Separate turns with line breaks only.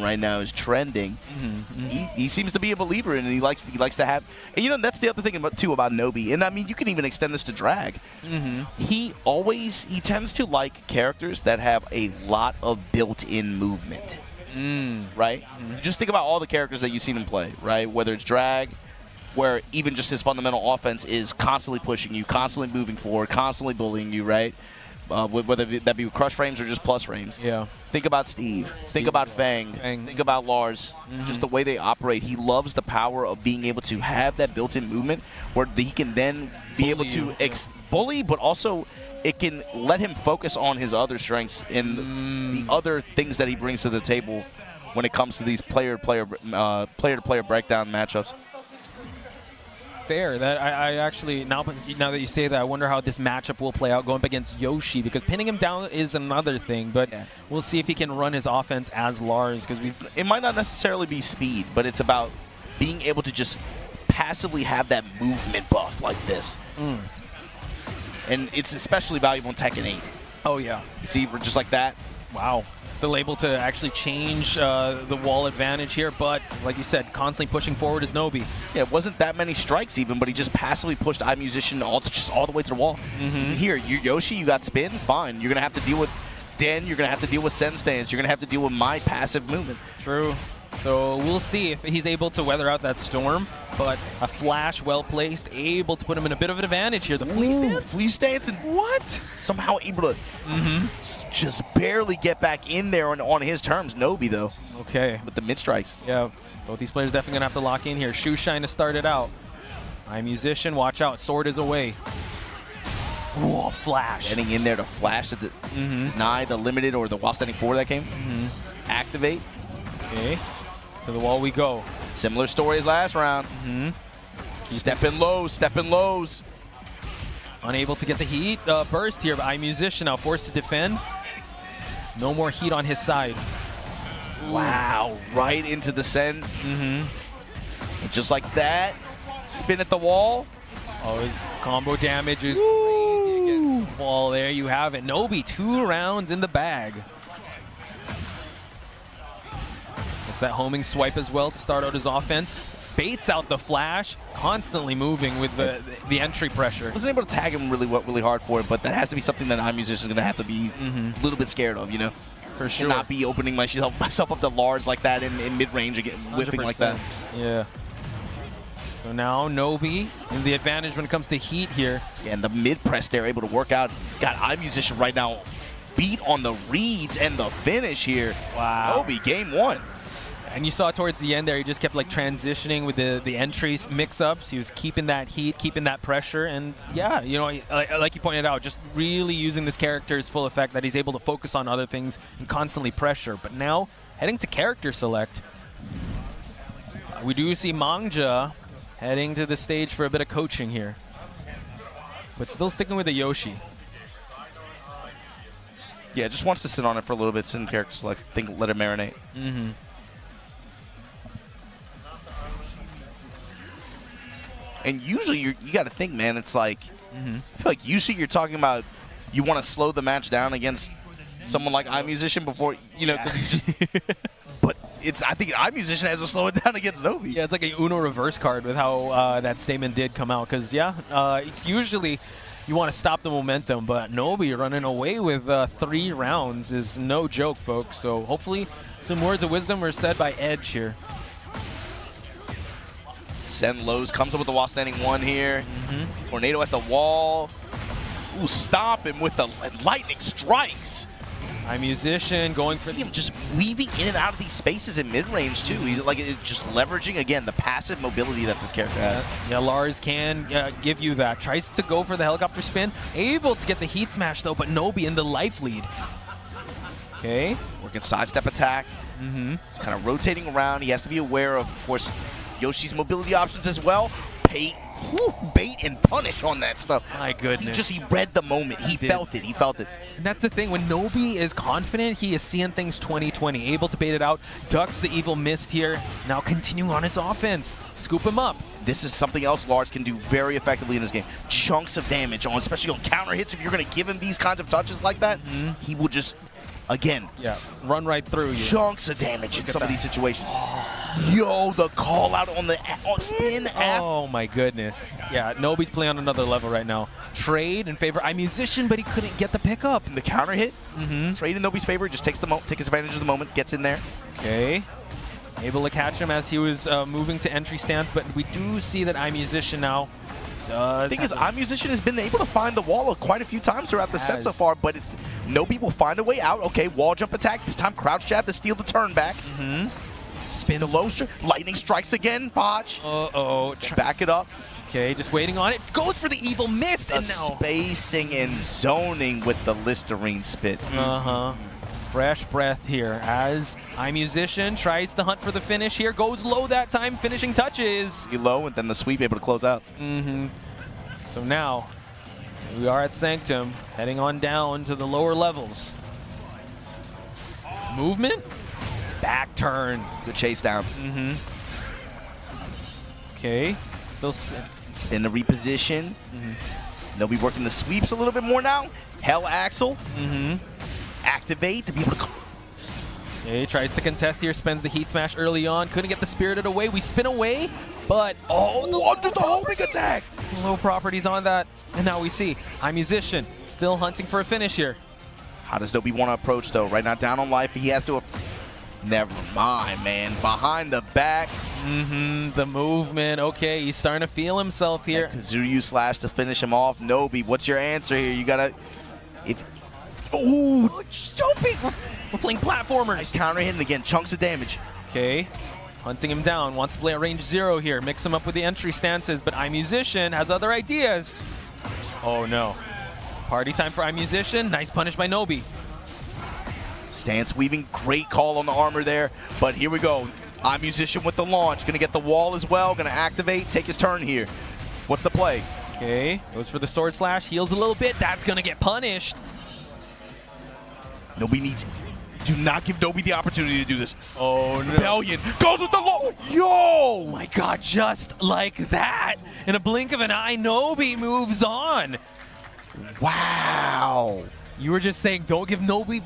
right now is trending. He seems to be a believer in it, and he likes to have. And you know, that's the other thing about Nobi. And I mean, you can even extend this to drag. He tends to like characters that have a lot of built-in movement. Right? Just think about all the characters that you've seen him play, right? Whether it's drag, where even just his fundamental offense is constantly pushing you, constantly moving forward, constantly bullying you, right? Whether that be with crush frames or just plus frames.
Yeah.
Think about Steve. Think about Fang. Think about Lars. Just the way they operate. He loves the power of being able to have that built-in movement where he can then be able to bully, but also it can let him focus on his other strengths and the other things that he brings to the table when it comes to these player-to-player breakdown matchups.
Fair. That I actually now that you say that, I wonder how this matchup will play out going up against Yoshi, because pinning him down is another thing, but we'll see if he can run his offense as Lars, because
it might not necessarily be speed, but it's about being able to just passively have that movement buff like this. And it's especially valuable in Tekken 8.
Oh yeah.
You see, just like that.
Wow. Still able to actually change the wall advantage here, but like you said, constantly pushing forward is Nobi.
Yeah, it wasn't that many strikes even, but he just passively pushed eyemusician all the way to the wall. Here, you Yoshi, you got spin, fine. You're gonna have to deal with Den. You're gonna have to deal with Sen stance. You're gonna have to deal with my passive movement.
True. So we'll see if he's able to weather out that storm, but a flash well placed, able to put him in a bit of an advantage here. The flea stance?
Flea stance, and what? Somehow able to just barely get back in there on his terms. Nobi, though.
Okay.
With the mid strikes.
Yeah, both these players definitely going to have to lock in here. Shoe Shine to start it out. Eyemusician, watch out. Sword is away. Whoa, flash.
Getting in there to flash to deny the limited or the while standing forward that came. Activate.
Okay. To the wall we go.
Similar story as last round. Stepping lows, stepping lows.
Unable to get the heat burst here, but eyemusician now forced to defend. No more heat on his side.
Wow, right into the send. And just like that, spin at the wall.
Oh, his combo damage is crazy against the wall. There you have it. Nobi, 2 rounds in the bag. It's that homing swipe as well to start out his offense. Baits out the flash, constantly moving with the entry pressure.
Wasn't able to tag him really hard for it, but that has to be something that eyemusician is going to have to be a little bit scared of, you know?
For sure.
And not be opening myself up to Lars like that in mid-range again, whiffing 100%. Like that.
Yeah. So now Nobi in the advantage when it comes to heat here.
Yeah, and the mid-press they're able to work out. He's got eyemusician right now beat on the reads and the finish here.
Wow.
Nobi, game 1.
And you saw towards the end there, he just kept like transitioning with the entries mix-ups. He was keeping that heat, keeping that pressure, and yeah, you know, like you pointed out, just really using this character's full effect, that he's able to focus on other things and constantly pressure. But now, heading to character select, we do see Mangja heading to the stage for a bit of coaching here. But still sticking with the Yoshi.
Yeah, just wants to sit on it for a little bit, sit in character select, let it marinate. And usually you got to think, man, it's like, I feel like usually you're talking about you want to slow the match down against someone like eyemusician before, you know, because he's just, but I think eyemusician has to slow it down against Nobi.
Yeah, it's like a Uno reverse card with how that statement did come out, because, it's usually you want to stop the momentum, but Nobi running away with 3 rounds is no joke, folks. So hopefully some words of wisdom were said by Edge here.
Send lows, comes up with the wall standing 1 here. Tornado at the wall. Ooh, stop him with the lightning strikes.
Eyemusician going for
him just weaving in and out of these spaces in mid-range too. He's like just leveraging again the passive mobility that this character has.
Yeah, Lars can give you that. Tries to go for the helicopter spin. Able to get the heat smash though, but Nobi in the life lead. Okay.
Working sidestep attack. Kind of rotating around. He has to be aware of course, Yoshi's mobility options as well. Bait and punish on that stuff.
My goodness.
He read the moment. He felt it. He felt it.
And that's the thing. When Nobi is confident, he is seeing things 20/20. Able to bait it out. Ducks the evil mist here. Now continuing on his offense. Scoop him up.
This is something else Lars can do very effectively in this game. Chunks of damage on, especially on counter hits. If you're going to give him these kinds of touches like that, he will just Again,
Yeah, run right through you.
chunks of damage in
at
some of
that.
these situations. Yo, the call out on the spin after.
Oh my goodness. Yeah, Nobi's playing on another level right now. Trade in favor eyemusician, but he couldn't get the pickup.
The counter hit, trade in Nobi's favor, just takes advantage of the moment, gets in there.
Okay. Able to catch him as he was moving to entry stance, but we do see that eyemusician now does.
The thing is,
have
eyemusician has been able to find the wall quite a few times throughout the set so far, but it's Nobi will find a way out. Okay, wall jump attack. This time, crouch jab to steal the turn back. Spin the low lightning strikes again. Botch.
Uh-oh.
Back it up.
Okay, just waiting on it. Goes for the evil mist,
The
and now.
spacing and zoning with the Listerine spit.
Uh-huh. Fresh breath here as eyemusician tries to hunt for the finish here. Goes low that time, finishing touches.
Low, and then the sweep able to close out.
So now, we are at Sanctum, heading on down to the lower levels. Movement, back turn.
Good chase down.
Okay, still spin.
Spin the reposition. Nobi working the sweeps a little bit more now. Hell Axel. Activate to be able to.
Okay, tries to contest here, spends the heat smash early on. Couldn't get the spirited away. We spin away, but
Under the homing attack.
low properties on that. And now we see eyemusician still hunting for a finish here.
How does Nobi want to approach though? Right now, down on life. He has to. Never mind, man. Behind the back.
The movement. Okay, he's starting to feel himself here.
Zuryu slash to finish him off. Nobi, what's your answer here? You gotta. Ooh,
Jumping. We're playing platformers.
nice counter hitting again. Chunks of damage.
Okay, hunting him down. Wants to play at range 0 here. Mix him up with the entry stances, but eyemusician has other ideas. Oh no. Party time for eyemusician. Nice punish by Nobi.
Stance weaving, great call on the armor there. But here we go. eyemusician with the launch. Gonna get the wall as well. Gonna activate, take his turn here. What's the play?
Okay, goes for the sword slash. Heals a little bit. That's going to get punished.
Nobi needs. Do not give Nobi the opportunity to do this.
Oh no.
Rebellion goes with the low. Yo!
Oh my god, just like that. In a blink of an eye, Nobi moves on.
Wow.
You were just saying, don't give Nobi